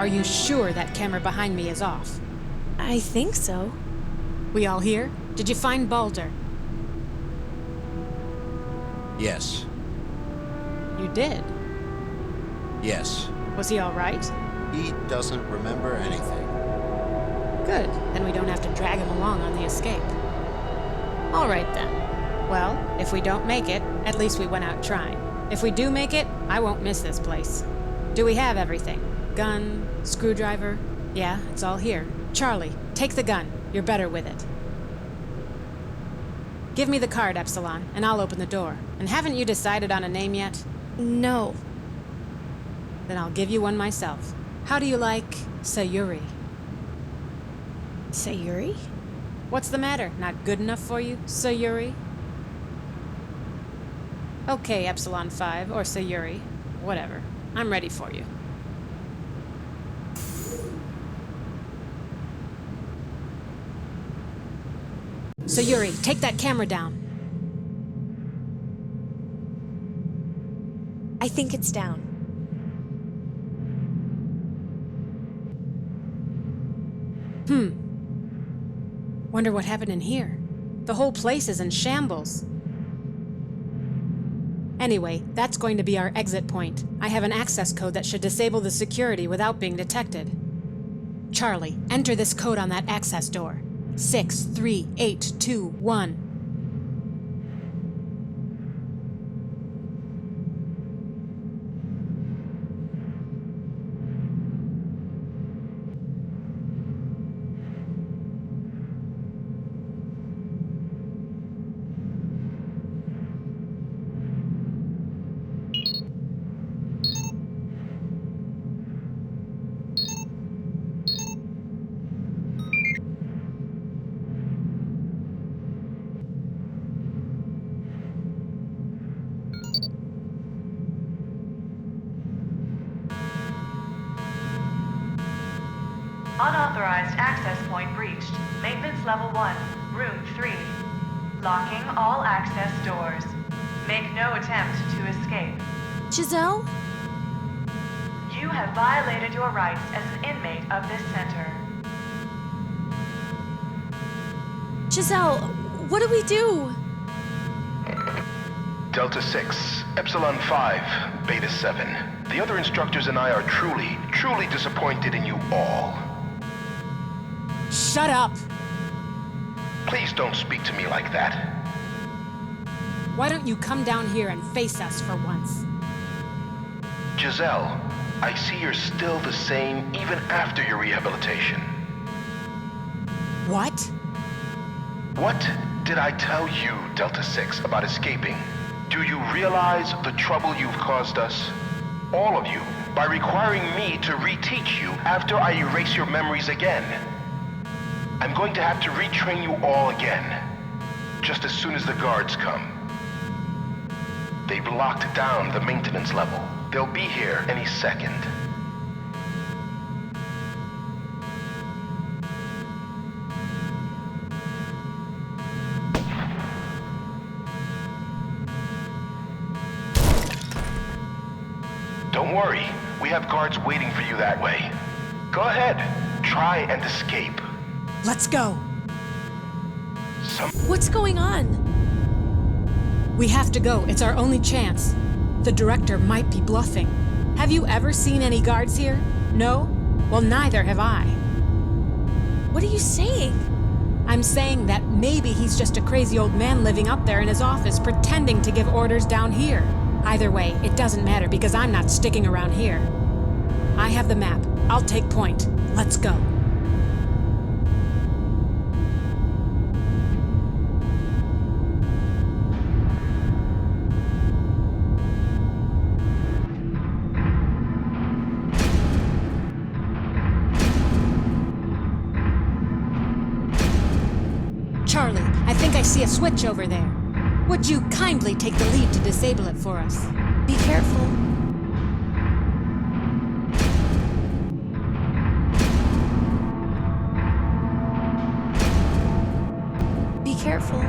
Are you sure that camera behind me is off? I think so. We all here? Did you find Balder? Yes. You did? Yes. Was he all right? He doesn't remember anything. Good. Then we don't have to drag him along on the escape. All right, then. Well, if we don't make it, at least we went out trying. If we do make it, I won't miss this place. Do we have everything? Gun, screwdriver? Yeah, it's all here. Charlie, take the gun. You're better with it. Give me the card, Epsilon, and I'll open the door. And haven't you decided on a name yet? No. Then I'll give you one myself. How do you like Sayuri? Sayuri? What's the matter? Not good enough for you, Sayuri? Okay, Epsilon 5, or Sayuri. Whatever. I'm ready for you. Sayuri, take that camera down. I think it's down. Wonder what happened in here. The whole place is in shambles. Anyway, that's going to be our exit point. I have an access code that should disable the security without being detected. Charlie, enter this code on that access door. 63821. Unauthorized access point breached. Maintenance level 1, room 3. Locking all access doors. Make no attempt to escape. Giselle? You have violated your rights as an inmate of this center. Giselle, what do we do? Delta 6, Epsilon 5, Beta 7. The other instructors and I are truly disappointed in you all. Shut up! Please don't speak to me like that. Why don't you come down here and face us for once? Giselle, I see you're still the same even after your rehabilitation. What? What did I tell you, Delta 6, about escaping? Do you realize the trouble you've caused us? All of you, by requiring me to reteach you after I erase your memories again. I'm going to have to retrain you all again, just as soon as the guards come. They've locked down the maintenance level. They'll be here any second. Don't worry, we have guards waiting for you that way. Go ahead, try and escape. Let's go! What's going on? We have to go. It's our only chance. The director might be bluffing. Have you ever seen any guards here? No? Well, neither have I. What are you saying? I'm saying that maybe he's just a crazy old man living up there in his office pretending to give orders down here. Either way, it doesn't matter because I'm not sticking around here. I have the map. I'll take point. Let's go. Charlie, I think I see a switch over there. Would you kindly take the lead to disable it for us? Be careful. Be careful.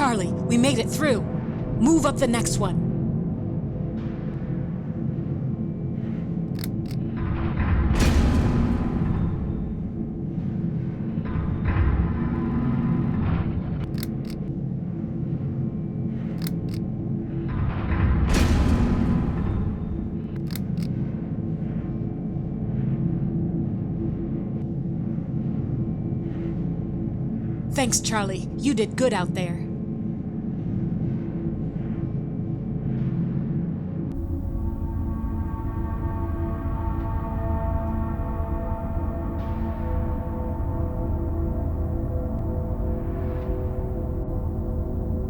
Charlie, we made it through. Move up the next one. Thanks, Charlie. You did good out there.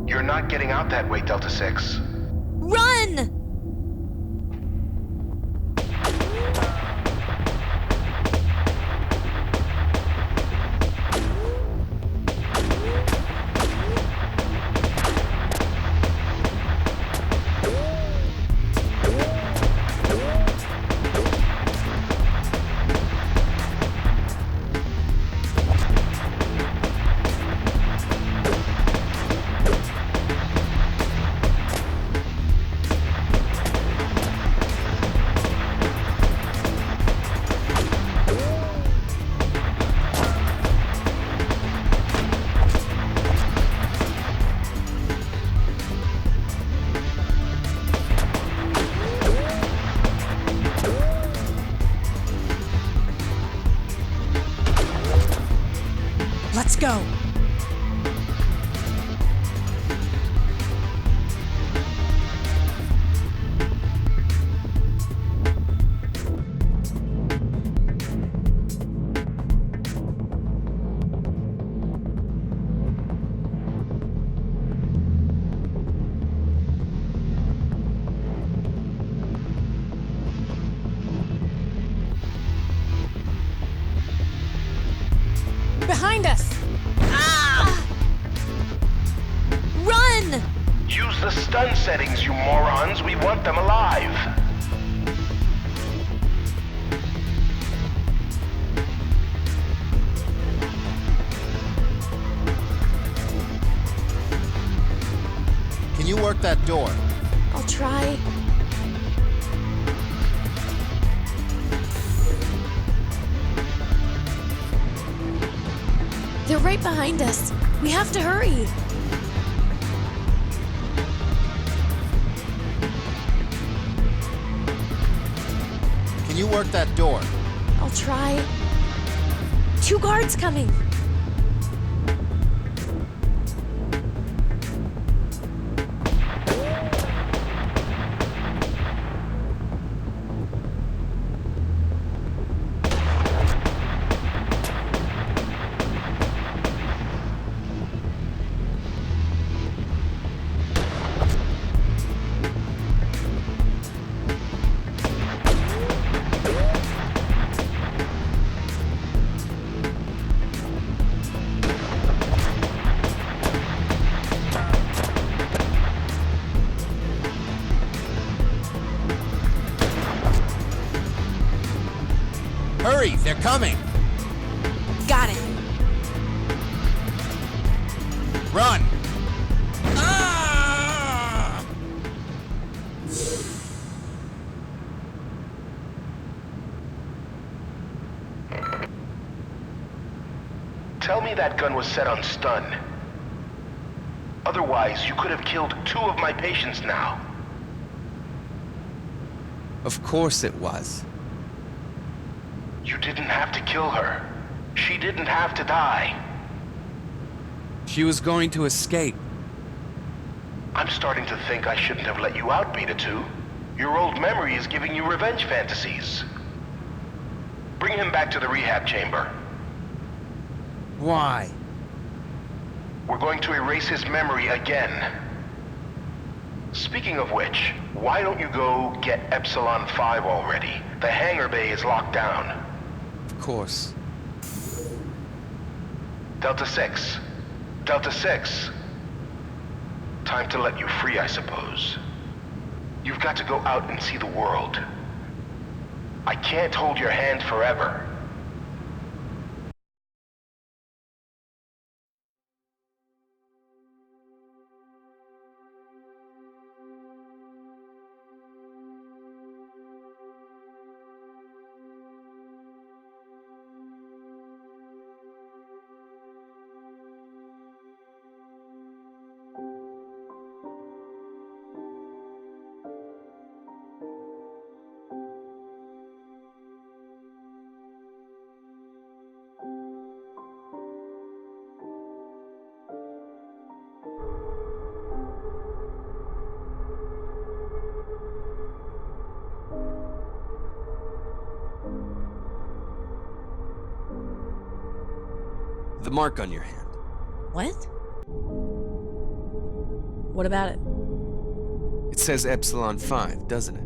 You're not getting out that way, Delta 6. Run! Let's go. Behind us! Run! Use the stun settings, you morons. We want them alive. Can you work that door? I'll try. They're right behind us. We have to hurry. Can you work that door? I'll try. 2 guards coming. Hurry, they're coming! Got it. Run! Ah! Tell me that gun was set on stun. Otherwise, you could have killed 2 of my patients now. Of course it was. You didn't have to kill her. She didn't have to die. She was going to escape. I'm starting to think I shouldn't have let you out, Beta 2. Your old memory is giving you revenge fantasies. Bring him back to the rehab chamber. Why? We're going to erase his memory again. Speaking of which, why don't you go get Epsilon 5 already? The hangar bay is locked down. Of course. Delta 6. Delta 6. Time to let you free, I suppose. You've got to go out and see the world. I can't hold your hand forever. The mark on your hand. What? What about it? It says Epsilon 5, doesn't it?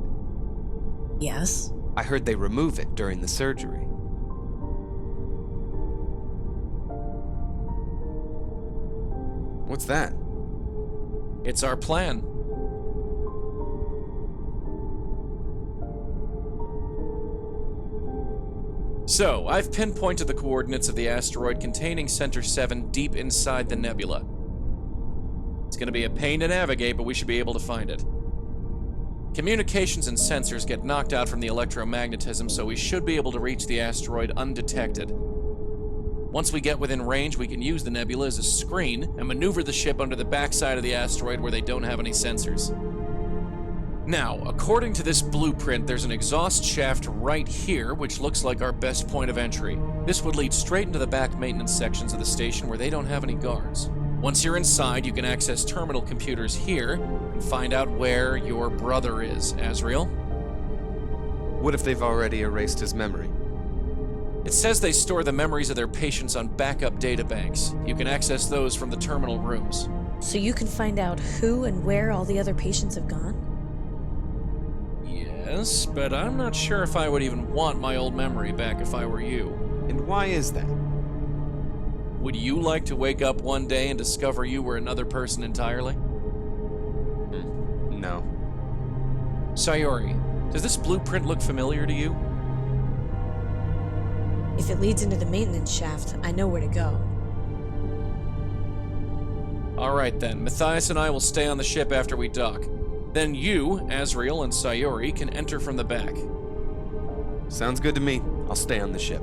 Yes. I heard they remove it during the surgery. What's that? It's our plan. So, I've pinpointed the coordinates of the asteroid containing Center 7 deep inside the nebula. It's gonna be a pain to navigate, but we should be able to find it. Communications and sensors get knocked out from the electromagnetism, so we should be able to reach the asteroid undetected. Once we get within range, we can use the nebula as a screen and maneuver the ship under the backside of the asteroid where they don't have any sensors. Now, according to this blueprint, there's an exhaust shaft right here, which looks like our best point of entry. This would lead straight into the back maintenance sections of the station where they don't have any guards. Once you're inside, you can access terminal computers here and find out where your brother is, Azrael. What if they've already erased his memory? It says they store the memories of their patients on backup databanks. You can access those from the terminal rooms. So you can find out who and where all the other patients have gone? Yes, but I'm not sure if I would even want my old memory back if I were you. And why is that? Would you like to wake up one day and discover you were another person entirely? No. Sayori, does this blueprint look familiar to you? If it leads into the maintenance shaft, I know where to go. Alright then, Matthias and I will stay on the ship after we dock. Then you, Azrael, and Sayori can enter from the back. Sounds good to me. I'll stay on the ship.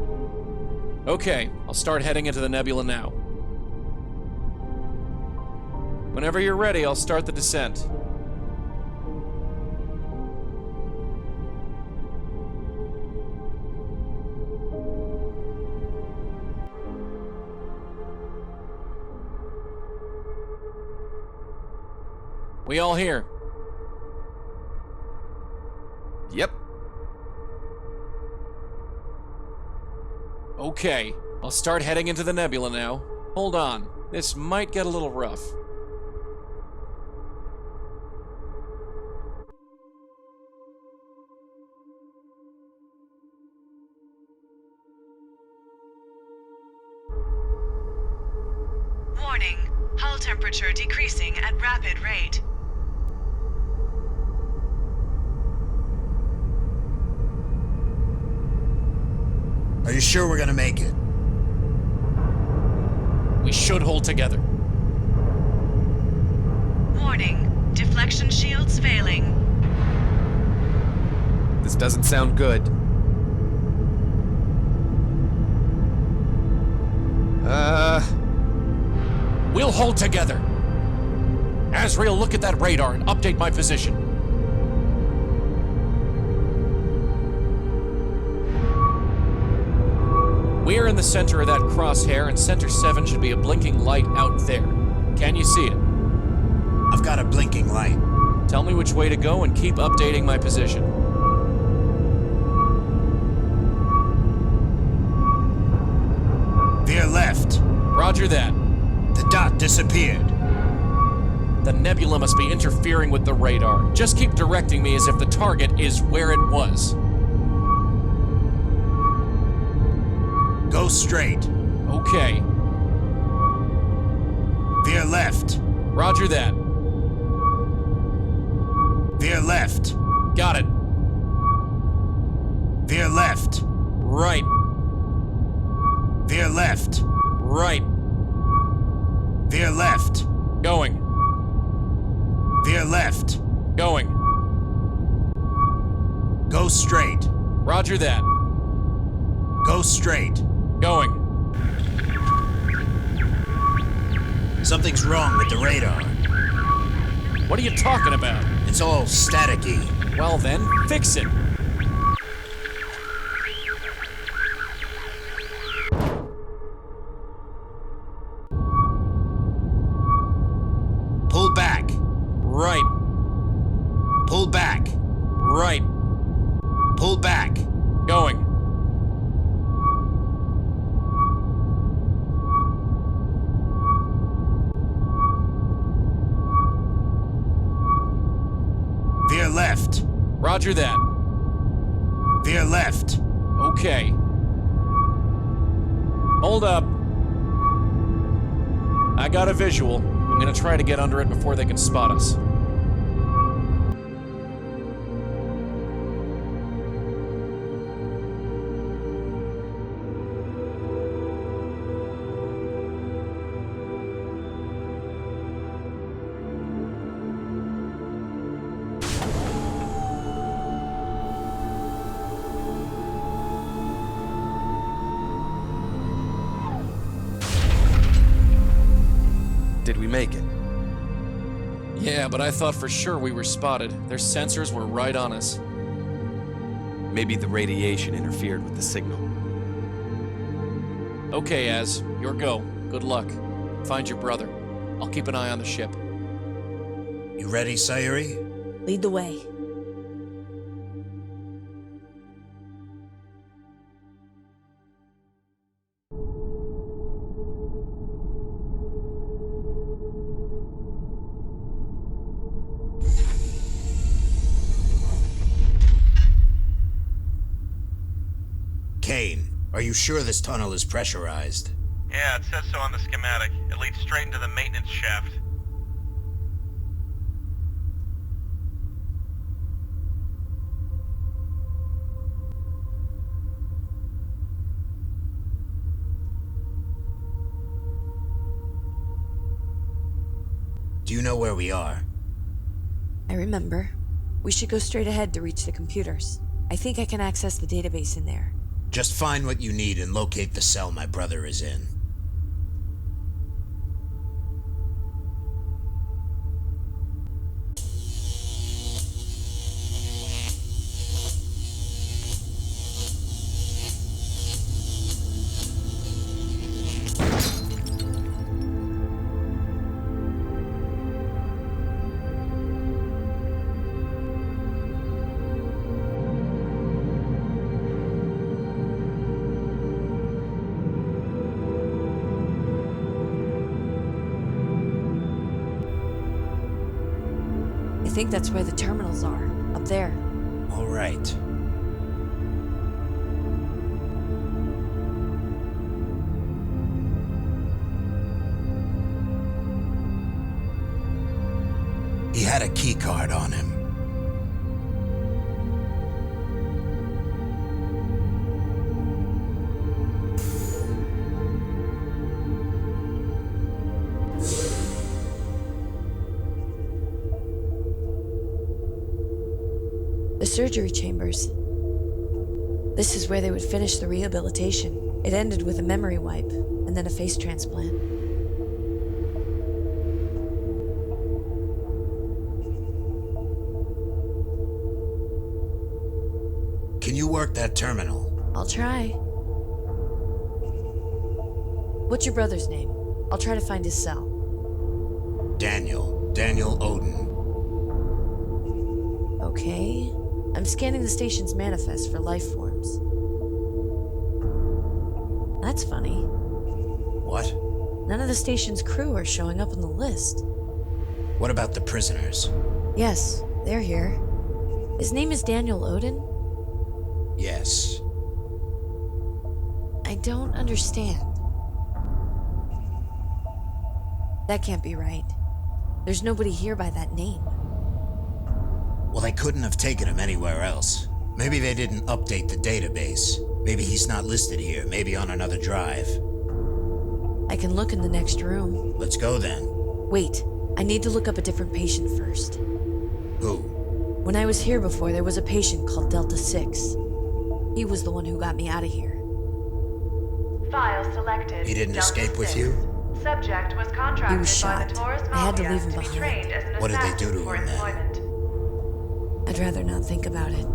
Okay, I'll start heading into the nebula now. Whenever you're ready, I'll start the descent. We all here? Yep. Okay, I'll start heading into the nebula now. Hold on, this might get a little rough. Warning. Hull temperature decreasing at rapid rate. Are you sure we're gonna make it? We should hold together. Warning. Deflection shields failing. This doesn't sound good. We'll hold together. Azrael, look at that radar and update my position. We're in the center of that crosshair, and Center 7 should be a blinking light out there. Can you see it? I've got a blinking light. Tell me which way to go and keep updating my position. Veer left. Roger that. The dot disappeared. The nebula must be interfering with the radar. Just keep directing me as if the target is where it was. Go straight. Okay. Veer left. Roger that. Veer left. Got it. Veer left. Right. Veer left. Right. Veer left. Going. Veer left. Going. Go straight. Roger that. Go straight. Going. Something's wrong with the radar. What are you talking about? It's all staticky. Well then, fix it. Pull back. Right. Pull back. Right. Pull back. Going. Roger that. Veer left. Okay. Hold up. I got a visual. I'm gonna try to get under it before they can spot us. Did we make it? Yeah, but I thought for sure we were spotted. Their sensors were right on us. Maybe the radiation interfered with the signal. Okay, Az, your go. Good luck. Find your brother. I'll keep an eye on the ship. You ready, Sayuri? Lead the way. Kane, are you sure this tunnel is pressurized? Yeah, it says so on the schematic. It leads straight into the maintenance shaft. Do you know where we are? I remember. We should go straight ahead to reach the computers. I think I can access the database in there. Just find what you need and locate the cell my brother is in. I think that's where the terminals are. Up there. All right. He had a key card on him. The surgery chambers. This is where they would finish the rehabilitation. It ended with a memory wipe, and then a face transplant. Can you work that terminal? I'll try. What's your brother's name? I'll try to find his cell. Daniel Odin. Okay. I'm scanning the station's manifest for life forms. That's funny. What? None of the station's crew are showing up on the list. What about the prisoners? Yes, they're here. His name is Daniel Odin? Yes. I don't understand. That can't be right. There's nobody here by that name. Well, they couldn't have taken him anywhere else. Maybe they didn't update the database. Maybe he's not listed here, maybe on another drive. I can look in the next room. Let's go then. Wait, I need to look up a different patient first. Who? When I was here before, there was a patient called Delta 6. He was the one who got me out of here. File selected. He didn't Delta escape with 6. you? Subject was He contracted was by shot. the Taurus I had to Mafia leave him to be behind. trained as an What did they assassin do to for him then? employment. I'd rather not think about it.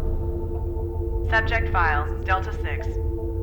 Subject file, Delta 6.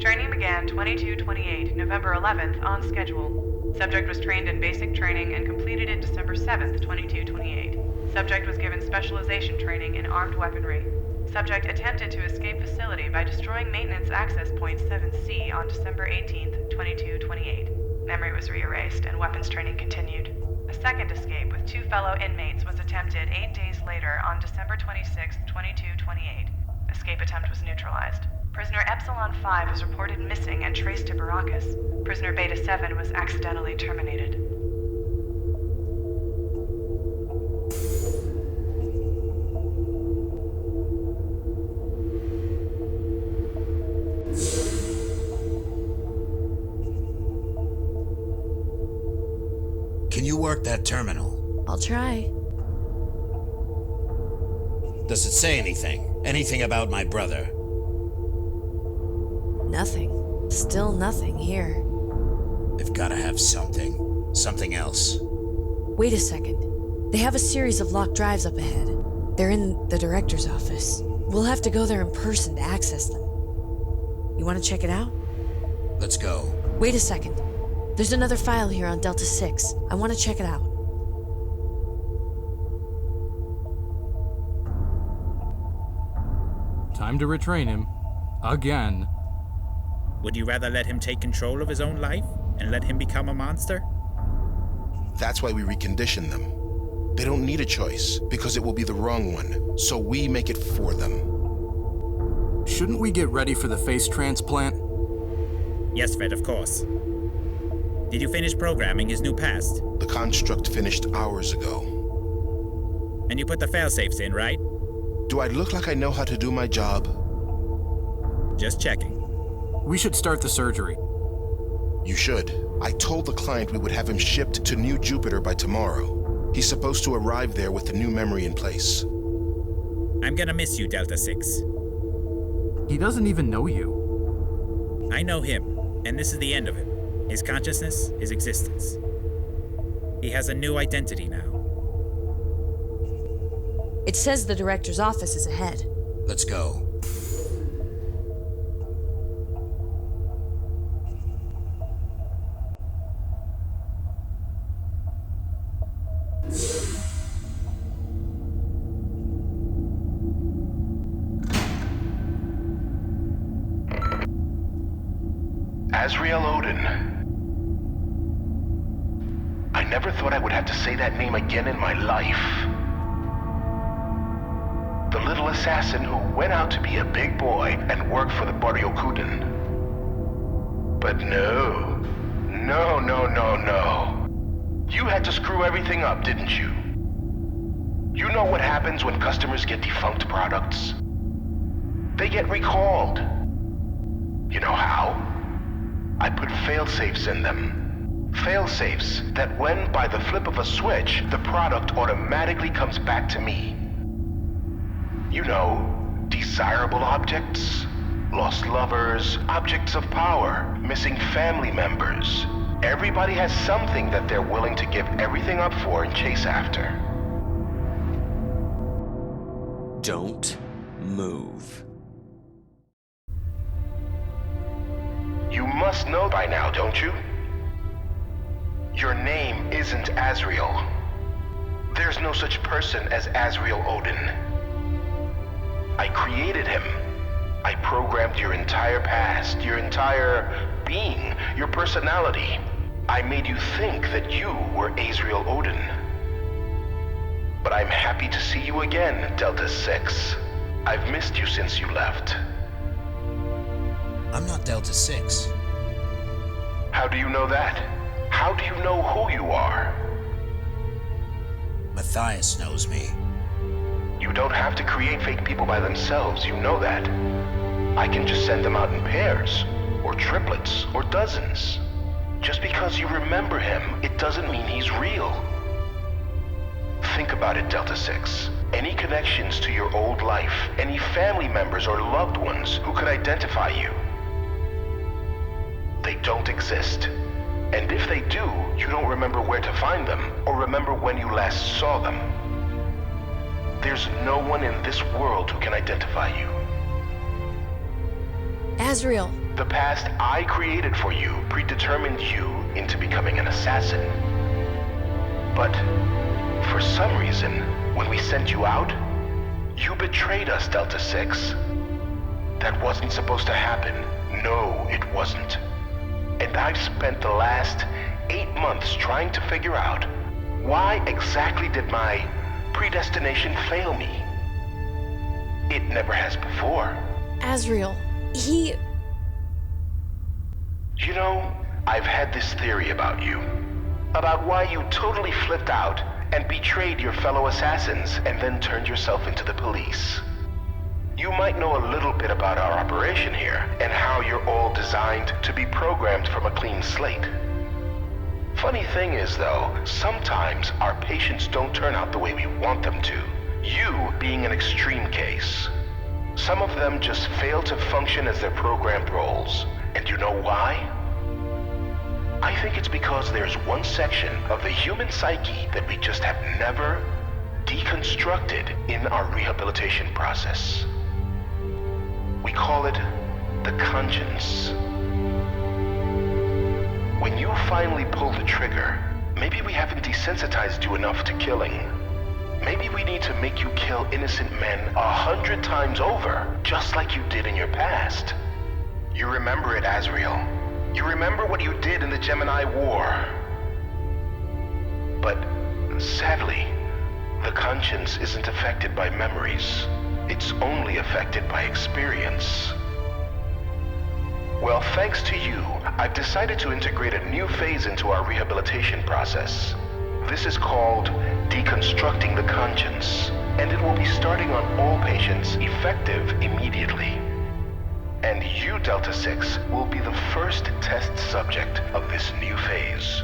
Training began 22/28, November 11th, on schedule. Subject was trained in basic training and completed it December 7th, 22/28. Subject was given specialization training in armed weaponry. Subject attempted to escape facility by destroying maintenance access point 7C on December 18th, 22/28. Memory was re-erased and weapons training continued. A second escape with 2 fellow inmates was attempted 8 days later on December 26, 2228. Escape attempt was neutralized. Prisoner Epsilon 5 was reported missing and traced to Baracus. Prisoner Beta 7 was accidentally terminated. Can you work that terminal? I'll try. Does it say anything? Anything about my brother? Nothing. Still nothing here. They've gotta have something. Something else. Wait a second. They have a series of locked drives up ahead. They're in the director's office. We'll have to go there in person to access them. You want to check it out? Let's go. Wait a second. There's another file here on Delta 6. I want to check it out. Time to retrain him. Again. Would you rather let him take control of his own life and let him become a monster? That's why we recondition them. They don't need a choice, because it will be the wrong one, so we make it for them. Shouldn't we get ready for the face transplant? Yes, Fred, of course. Did you finish programming his new past? The construct finished hours ago. And you put the failsafes in, right? Do I look like I know how to do my job? Just checking. We should start the surgery. You should. I told the client we would have him shipped to New Jupiter by tomorrow. He's supposed to arrive there with the new memory in place. I'm gonna miss you, Delta 6. He doesn't even know you. I know him, and this is the end of him. His consciousness, his existence. He has a new identity now. It says the director's office is ahead. Let's go. Azrael Odin. I never thought I would have to say that name again in my life. The little assassin who went out to be a big boy and work for the Barrio Kuden. But no. You had to screw everything up, didn't you? You know what happens when customers get defunct products? They get recalled. You know how? I put fail-safes in them. Fail-safes that when, by the flip of a switch, the product automatically comes back to me. You know, desirable objects, lost lovers, objects of power, missing family members. Everybody has something that they're willing to give everything up for and chase after. Don't move. You must know by now, don't you? Your name isn't Azrael. There's no such person as Azrael Odin. I created him. I programmed your entire past, your entire being, your personality. I made you think that you were Azrael Odin. But I'm happy to see you again, Delta 6. I've missed you since you left. I'm not Delta 6. How do you know that? How do you know who you are? Matthias knows me. You don't have to create fake people by themselves, you know that. I can just send them out in pairs, or triplets, or dozens. Just because you remember him, it doesn't mean he's real. Think about it, Delta 6. Any connections to your old life, any family members or loved ones who could identify you. They don't exist. And if they do, you don't remember where to find them, or remember when you last saw them. There's no one in this world who can identify you. Azrael. The past I created for you predetermined you into becoming an assassin. But for some reason, when we sent you out, you betrayed us, Delta 6. That wasn't supposed to happen. No, it wasn't. And I've spent the last 8 months trying to figure out Why exactly did my predestination fail me? It never has before. Azrael, he... You know, I've had this theory about you. About why you totally flipped out and betrayed your fellow assassins and then turned yourself into the police. You might know a little bit about our operation here and how you're all designed to be programmed from a clean slate. Funny thing is, though, sometimes our patients don't turn out the way we want them to. You being an extreme case. Some of them just fail to function as their programmed roles. And you know why? I think it's because there's one section of the human psyche that we just have never deconstructed in our rehabilitation process. We call it the conscience. When you finally pull the trigger, maybe we haven't desensitized you enough to killing. Maybe we need to make you kill innocent men 100 times over, just like you did in your past. You remember it, Azrael. You remember what you did in the Gemini War. But sadly, the conscience isn't affected by memories. It's only affected by experience. Well, thanks to you, I've decided to integrate a new phase into our rehabilitation process. This is called deconstructing the conscience, and it will be starting on all patients, effective immediately. And you, Delta 6, will be the first test subject of this new phase.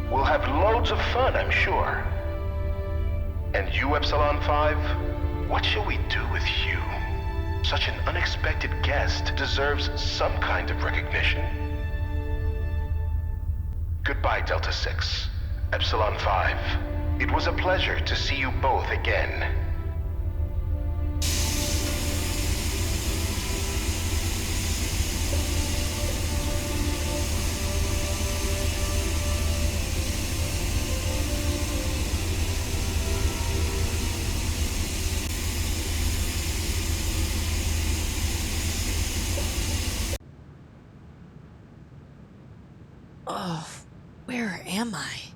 We'll have loads of fun, I'm sure. And you, Epsilon 5, what shall we do with you? Such an unexpected guest deserves some kind of recognition. Goodbye, Delta 6. Epsilon 5. It was a pleasure to see you both again. Oh, where am I?